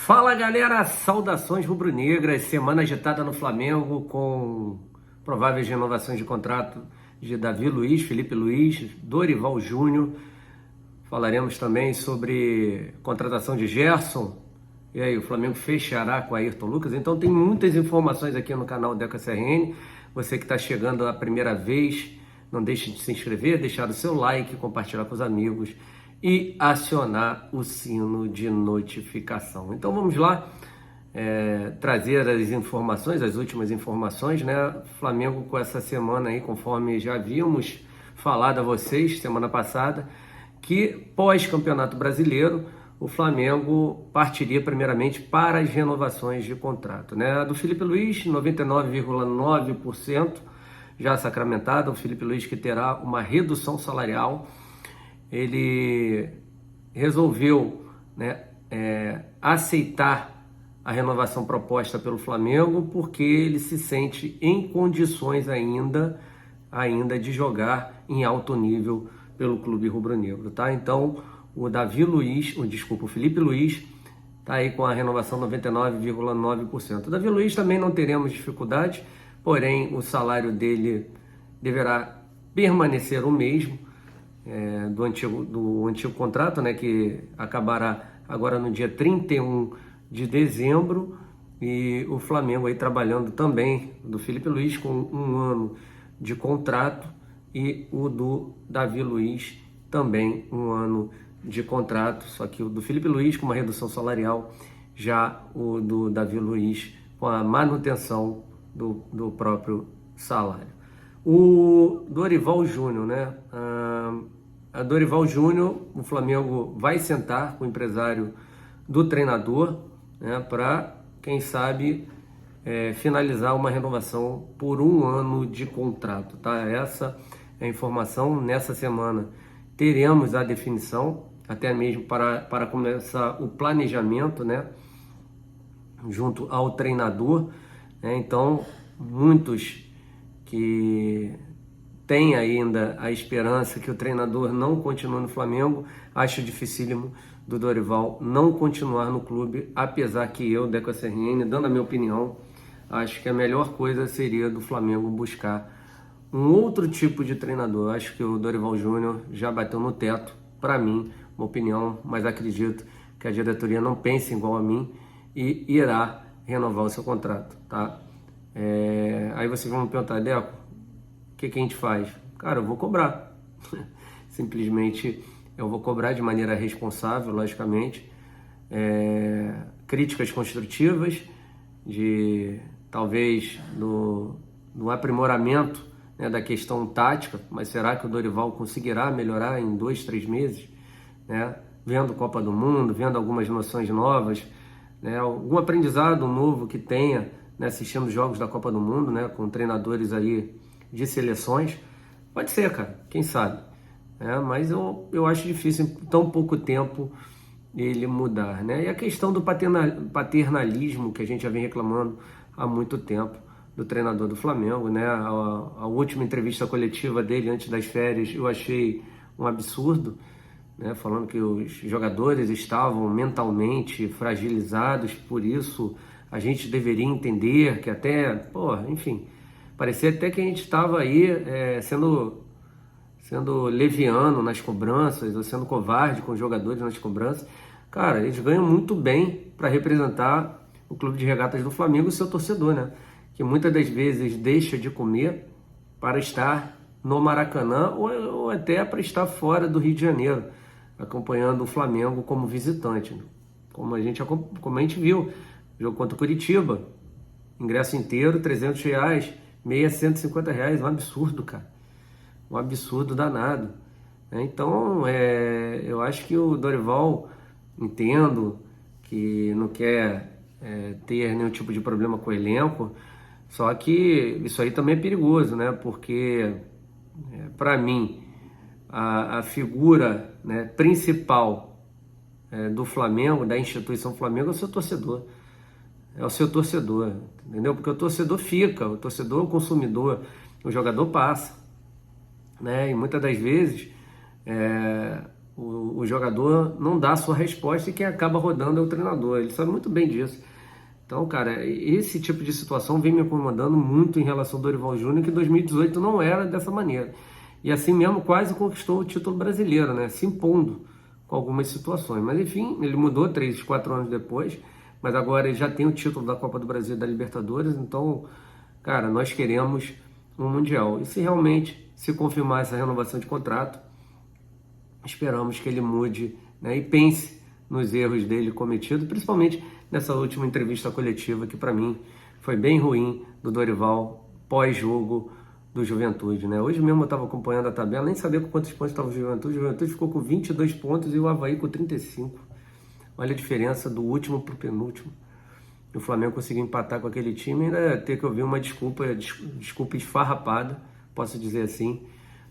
Fala galera, saudações rubro-negras, semana agitada no Flamengo com prováveis renovações de contrato de Davi Luiz, Felipe Luiz, Dorival Júnior. Falaremos também sobre contratação de Gerson, e aí o Flamengo fechará com Ayrton Lucas. Então tem muitas informações aqui no canal Deca CRN. Você que está chegando a primeira vez, não deixe de se inscrever, deixar o seu like, compartilhar com os amigos e acionar o sino de notificação. Então vamos lá trazer as informações, as últimas informações, né? Flamengo com essa semana aí, conforme já havíamos falado a vocês semana passada, que pós-campeonato brasileiro o Flamengo partiria primeiramente para as renovações de contrato, né? A do Felipe Luiz, 99,9% já sacramentada. O Felipe Luiz que terá uma redução salarial. Ele resolveu, né, aceitar a renovação proposta pelo Flamengo porque ele se sente em condições ainda de jogar em alto nível pelo clube rubro-negro, tá? Então o Felipe Luiz está aí com a renovação 99,9%. O Davi Luiz também não teremos dificuldade, porém o salário dele deverá permanecer o mesmo do antigo contrato, né, que acabará agora no dia 31 de dezembro, e o Flamengo aí trabalhando também do Felipe Luiz com um ano de contrato e o do Davi Luiz também um ano de contrato, só que o do Felipe Luiz com uma redução salarial, já o do Davi Luiz com a manutenção do próprio salário. O Dorival Júnior, né? A Dorival Júnior, o Flamengo vai sentar com o empresário do treinador, né, para, quem sabe, finalizar uma renovação por um ano de contrato, tá? Essa é a informação. Nessa semana teremos a definição, até mesmo para começar o planejamento, né, junto ao treinador, né? Então, muitos que tem ainda a esperança que o treinador não continue no Flamengo, acho dificílimo do Dorival não continuar no clube, apesar que eu, Deca CRN, dando a minha opinião, acho que a melhor coisa seria do Flamengo buscar um outro tipo de treinador. Acho que o Dorival Júnior já bateu no teto, para mim, uma opinião, mas acredito que a diretoria não pense igual a mim e irá renovar o seu contrato, tá? Aí vocês vão me perguntar, Deco, o que a gente faz? Cara, eu vou cobrar. Simplesmente eu vou cobrar de maneira responsável, logicamente. Críticas construtivas, de talvez no aprimoramento, né, da questão tática, mas será que o Dorival conseguirá melhorar em 2, 3 meses? Né? Vendo Copa do Mundo, vendo algumas noções novas, né, algum aprendizado novo que tenha, né, assistindo jogos da Copa do Mundo, né, com treinadores aí de seleções, pode ser, cara, quem sabe, mas eu acho difícil em tão pouco tempo ele mudar, né? E a questão do paternalismo que a gente já vem reclamando há muito tempo do treinador do Flamengo, né? A última entrevista coletiva dele antes das férias eu achei um absurdo, né? Falando que os jogadores estavam mentalmente fragilizados, por isso a gente deveria entender que até, enfim, parecia até que a gente estava aí sendo leviano nas cobranças, ou sendo covarde com os jogadores nas cobranças. Cara, eles ganham muito bem para representar o Clube de Regatas do Flamengo e o seu torcedor, né? Que muitas das vezes deixa de comer para estar no Maracanã ou até para estar fora do Rio de Janeiro, acompanhando o Flamengo como visitante, né? Como a gente viu, jogo contra o Curitiba, ingresso inteiro, R$300, meia, R$150, um absurdo, cara, um absurdo danado, né? Então, eu acho que o Dorival, entendo que não quer ter nenhum tipo de problema com o elenco, só que isso aí também é perigoso, né? Porque, para mim, a figura, né, principal do Flamengo, da instituição Flamengo, é o seu torcedor. É o seu torcedor, entendeu? Porque o torcedor fica, o torcedor, o consumidor, o jogador passa, né? E muitas das vezes O jogador não dá a sua resposta e quem acaba rodando é o treinador. Ele sabe muito bem disso. Então, cara, esse tipo de situação vem me incomodando muito em relação ao Dorival Júnior, que em 2018 não era dessa maneira. E assim mesmo quase conquistou o título brasileiro, né? Se impondo com algumas situações. Mas enfim, ele mudou 3, 4 anos depois, mas agora ele já tem o título da Copa do Brasil e da Libertadores, então, cara, nós queremos um Mundial. E se realmente se confirmar essa renovação de contrato, esperamos que ele mude, né, e pense nos erros dele cometidos, principalmente nessa última entrevista coletiva que para mim foi bem ruim do Dorival pós-jogo do Juventude, né? Hoje mesmo eu estava acompanhando a tabela, nem sabia com quantos pontos estava o Juventude. O Juventude ficou com 22 pontos e o Avaí com 35. Olha a diferença do último para o penúltimo. O Flamengo conseguiu empatar com aquele time e ainda ter que ouvir uma desculpa esfarrapada, posso dizer assim,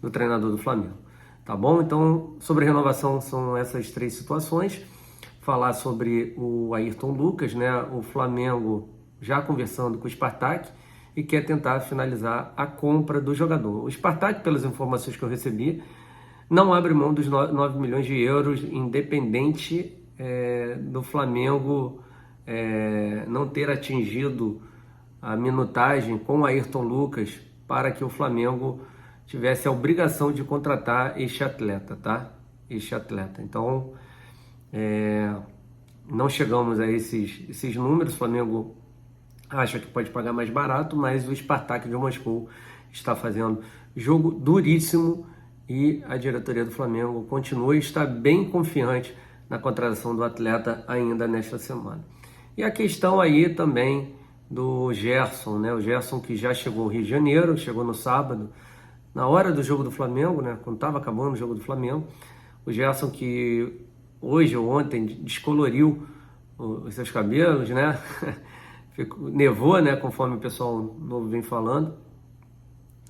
do treinador do Flamengo. Tá bom? Então, sobre renovação são essas 3 situações. Falar sobre o Ayrton Lucas, né? O Flamengo já conversando com o Spartak e quer tentar finalizar a compra do jogador. O Spartak, pelas informações que eu recebi, não abre mão dos 9 milhões de euros, independente do Flamengo não ter atingido a minutagem com o Ayrton Lucas para que o Flamengo tivesse a obrigação de contratar este atleta, tá? Este atleta. Então, não chegamos a esses números. O Flamengo acha que pode pagar mais barato, mas o Spartak de Moscou está fazendo jogo duríssimo e a diretoria do Flamengo continua e está bem confiante na contratação do atleta ainda nesta semana. E a questão aí também do Gerson, né? O Gerson que já chegou ao Rio de Janeiro, chegou no sábado, na hora do jogo do Flamengo, né? Quando estava acabando o jogo do Flamengo. O Gerson que hoje ou ontem descoloriu os seus cabelos, né? Nevou, né? Conforme o pessoal novo vem falando.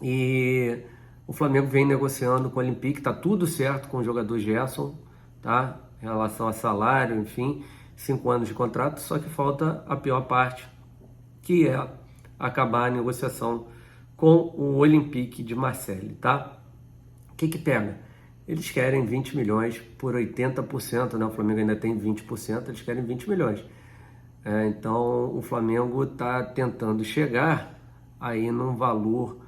E o Flamengo vem negociando com o Olympique, tá tudo certo com o jogador Gerson, tá? Em relação a salário, enfim, 5 anos de contrato, só que falta a pior parte, que é acabar a negociação com o Olympique de Marseille, tá? O que pega? Eles querem 20 milhões por 80%, né? O Flamengo ainda tem 20%, eles querem 20 milhões. Então o Flamengo está tentando chegar aí num valor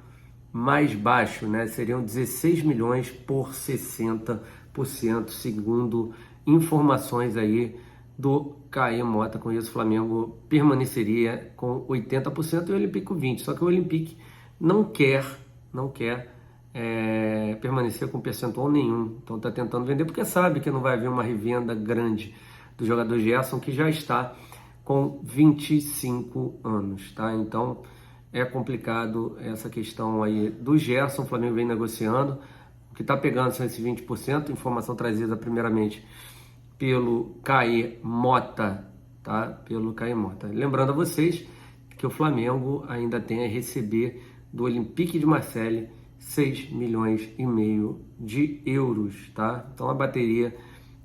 mais baixo, né? Seriam 16 milhões por 60%, segundo informações aí do Caio Mota. Com isso o Flamengo permaneceria com 80% e o Olympique com 20%. Só que o Olympique não quer permanecer com percentual nenhum. Então está tentando vender porque sabe que não vai haver uma revenda grande do jogador Gerson, que já está com 25 anos, tá? Então é complicado essa questão aí do Gerson. O Flamengo vem negociando. O que está pegando são esses 20%, informação trazida primeiramente pelo Caio Mota, tá? Pelo Caio Mota. Lembrando a vocês que o Flamengo ainda tem a receber do Olympique de Marseille 6 milhões e meio de euros, tá? Então a bateria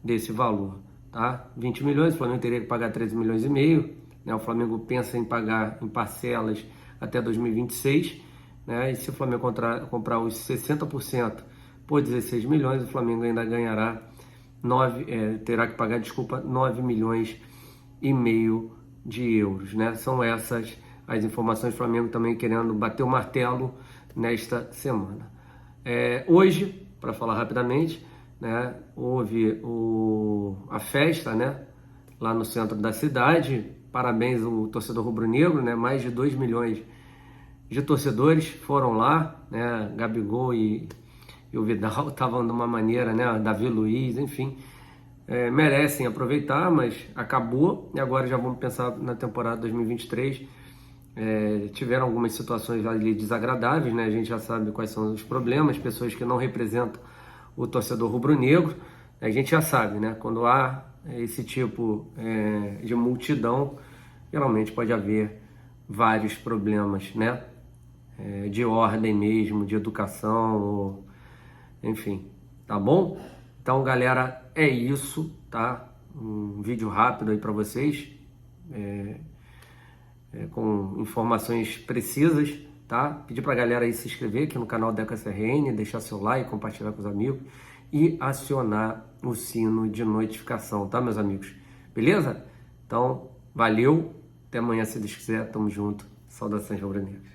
desse valor, tá? 20 milhões, o Flamengo teria que pagar 13 milhões e meio, né? O Flamengo pensa em pagar em parcelas até 2026, né? E se o Flamengo comprar os 60% por 16 milhões, o Flamengo ainda ganhará terá que pagar, 9 milhões e meio de euros, né? São essas as informações do Flamengo também querendo bater o martelo nesta semana. Hoje, para falar rapidamente, né, houve a festa, né, lá no centro da cidade. Parabéns ao torcedor rubro-negro, né? Mais de 2 milhões de torcedores foram lá, né? Gabigol e o Vidal estavam de uma maneira, né? Davi Luiz, enfim, merecem aproveitar, mas acabou e agora já vamos pensar na temporada 2023. Tiveram algumas situações ali desagradáveis, né? A gente já sabe quais são os problemas, pessoas que não representam o torcedor rubro-negro. A gente já sabe, né? Quando há esse tipo de multidão, geralmente pode haver vários problemas, né? De ordem mesmo, de educação, enfim, tá bom? Então, galera, é isso, tá? Um vídeo rápido aí para vocês, com informações precisas, tá? Pedir pra galera aí se inscrever aqui no canal Deca CRN, deixar seu like, compartilhar com os amigos e acionar o sino de notificação, tá, meus amigos? Beleza? Então, valeu, até amanhã se Deus quiser, tamo junto, saudações rubro-negras.